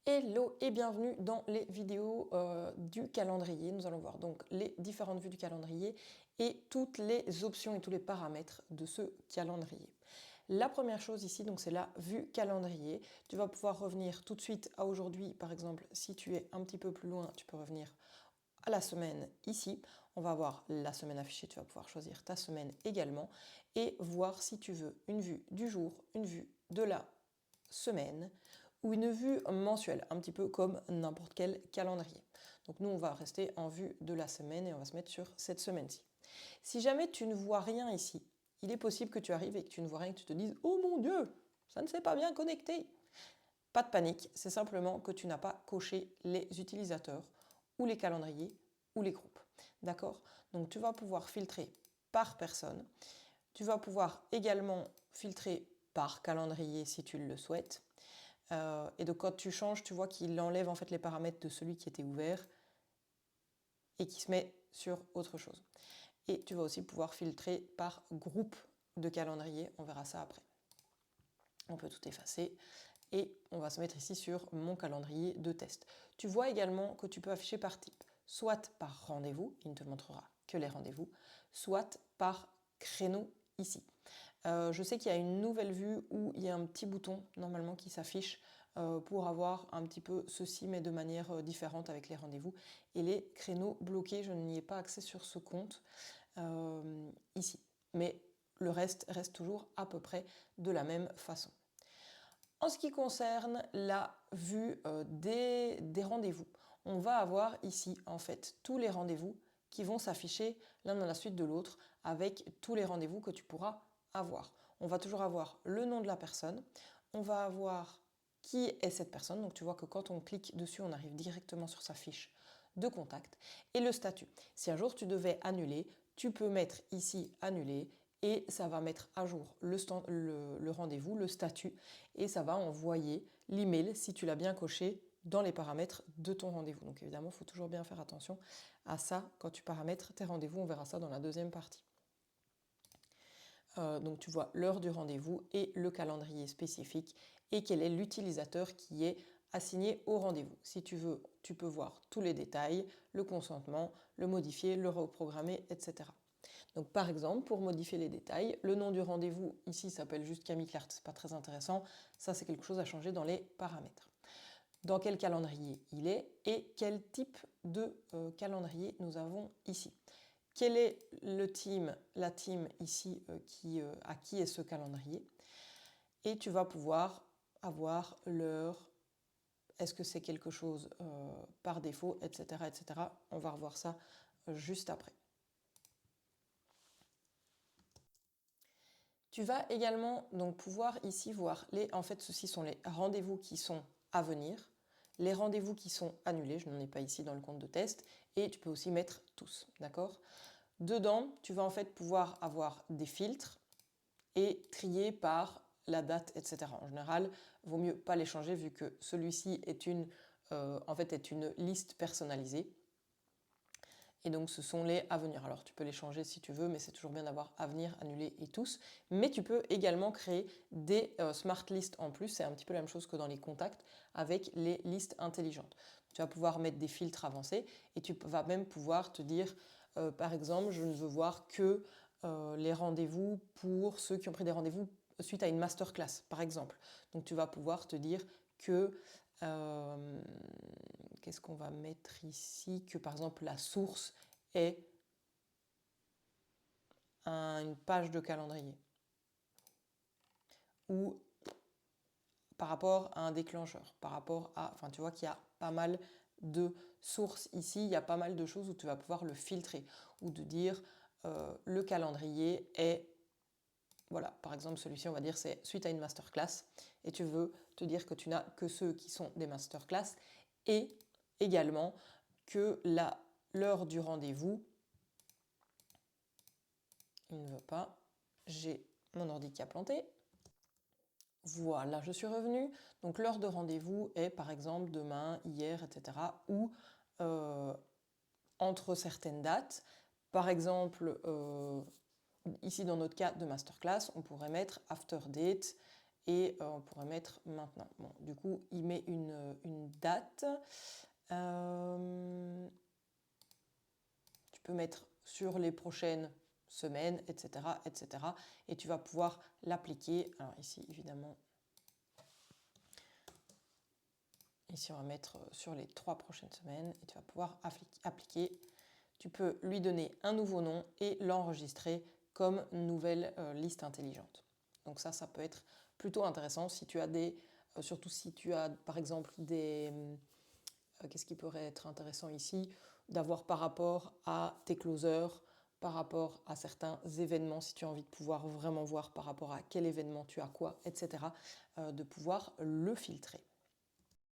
Hello et bienvenue dans les vidéos du calendrier. Nous allons voir donc les différentes vues du calendrier et toutes les options et tous les paramètres de ce calendrier. La première chose ici, donc c'est la vue calendrier. Tu vas pouvoir revenir tout de suite à aujourd'hui. Par exemple, si tu es un petit peu plus loin, tu peux revenir à la semaine ici. On va avoir la semaine affichée, tu vas pouvoir choisir ta semaine également et voir si tu veux une vue du jour, une vue de la semaine ou une vue mensuelle, un petit peu comme n'importe quel calendrier. Donc nous, on va rester en vue de la semaine et on va se mettre sur cette semaine-ci. Si jamais tu ne vois rien ici, il est possible que tu arrives et que tu ne vois rien et que tu te dises « Oh mon Dieu, ça ne s'est pas bien connecté !» Pas de panique, c'est simplement que tu n'as pas coché les utilisateurs ou les calendriers ou les groupes. D'accord? Donc tu vas pouvoir filtrer par personne. Tu vas pouvoir également filtrer par calendrier si tu le souhaites. Et donc quand tu changes, tu vois qu'il enlève en fait les paramètres de celui qui était ouvert et qui se met sur autre chose. Et tu vas aussi pouvoir filtrer par groupe de calendrier, on verra ça après. On peut tout effacer et on va se mettre ici sur mon calendrier de test. Tu vois également que tu peux afficher par type, soit par rendez-vous, il ne te montrera que les rendez-vous, soit par créneau ici. Je sais qu'il y a une nouvelle vue où il y a un petit bouton normalement qui s'affiche pour avoir un petit peu ceci mais de manière différente avec les rendez-vous et les créneaux bloqués. Je n'y ai pas accès sur ce compte ici, mais le reste toujours à peu près de la même façon. En ce qui concerne la vue des rendez-vous, on va avoir ici en fait tous les rendez-vous qui vont s'afficher l'un dans la suite de l'autre avec tous les rendez-vous que tu pourras avoir. On va toujours avoir le nom de la personne, on va avoir qui est cette personne, donc tu vois que quand on clique dessus, on arrive directement sur sa fiche de contact, et le statut. Si un jour tu devais annuler, tu peux mettre ici annuler et ça va mettre à jour le rendez-vous, le statut, et ça va envoyer l'email si tu l'as bien coché dans les paramètres de ton rendez-vous. Donc évidemment, il faut toujours bien faire attention à ça quand tu paramètres tes rendez-vous, on verra ça dans la deuxième partie. Donc tu vois l'heure du rendez-vous et le calendrier spécifique et quel est l'utilisateur qui est assigné au rendez-vous. Si tu veux, tu peux voir tous les détails, le consentement, le modifier, le reprogrammer, etc. Donc par exemple, pour modifier les détails, le nom du rendez-vous ici s'appelle juste Camille Claire, c'est pas très intéressant, ça c'est quelque chose à changer dans les paramètres. Dans quel calendrier il est et quel type de calendrier nous avons ici. Quel est le team, la team ici à qui est ce calendrier? Et tu vas pouvoir avoir l'heure, est-ce que c'est quelque chose par défaut, etc., etc. On va revoir ça juste après. Tu vas également donc pouvoir ici voir, en fait ceci sont les rendez-vous qui sont à venir, les rendez-vous qui sont annulés, je n'en ai pas ici dans le compte de test, et tu peux aussi mettre tous, d'accord? Dedans, tu vas en fait pouvoir avoir des filtres et trier par la date, etc. En général, il vaut mieux pas les changer vu que celui-ci est en fait est une liste personnalisée. Et donc ce sont les à venir. Alors tu peux les changer si tu veux, mais c'est toujours bien d'avoir à venir, annuler et tous. Mais tu peux également créer des smart lists en plus, c'est un petit peu la même chose que dans les contacts, avec les listes intelligentes. Tu vas pouvoir mettre des filtres avancés et tu vas même pouvoir te dire, par exemple, je ne veux voir que les rendez-vous pour ceux qui ont pris des rendez-vous suite à une masterclass, par exemple. Donc tu vas pouvoir te dire que qu'est-ce qu'on va mettre ici? Que par exemple la source est une page de calendrier. Ou par rapport à un déclencheur, par rapport à... Enfin tu vois qu'il y a pas mal de sources ici, il y a pas mal de choses où tu vas pouvoir le filtrer. Ou de dire le calendrier est... Voilà, par exemple celui-ci on va dire c'est suite à une masterclass et tu veux te dire que tu n'as que ceux qui sont des masterclass et également que l'heure du rendez-vous, il ne veut pas, j'ai mon ordi qui a planté, voilà, je suis revenue, donc l'heure de rendez-vous est par exemple demain, hier, etc. ou entre certaines dates, par exemple ici dans notre cas de masterclass, on pourrait mettre after date et on pourrait mettre maintenant. Bon, du coup, il met une date. Tu peux mettre sur les prochaines semaines, etc., etc. Et tu vas pouvoir l'appliquer. Alors ici, évidemment, ici on va mettre sur les 3 prochaines semaines et tu vas pouvoir appliquer. Tu peux lui donner un nouveau nom et l'enregistrer comme nouvelle liste intelligente. Donc ça peut être plutôt intéressant si tu as surtout si tu as par exemple qu'est-ce qui pourrait être intéressant ici, d'avoir par rapport à tes closers, par rapport à certains événements, si tu as envie de pouvoir vraiment voir par rapport à quel événement tu as quoi, etc., de pouvoir le filtrer.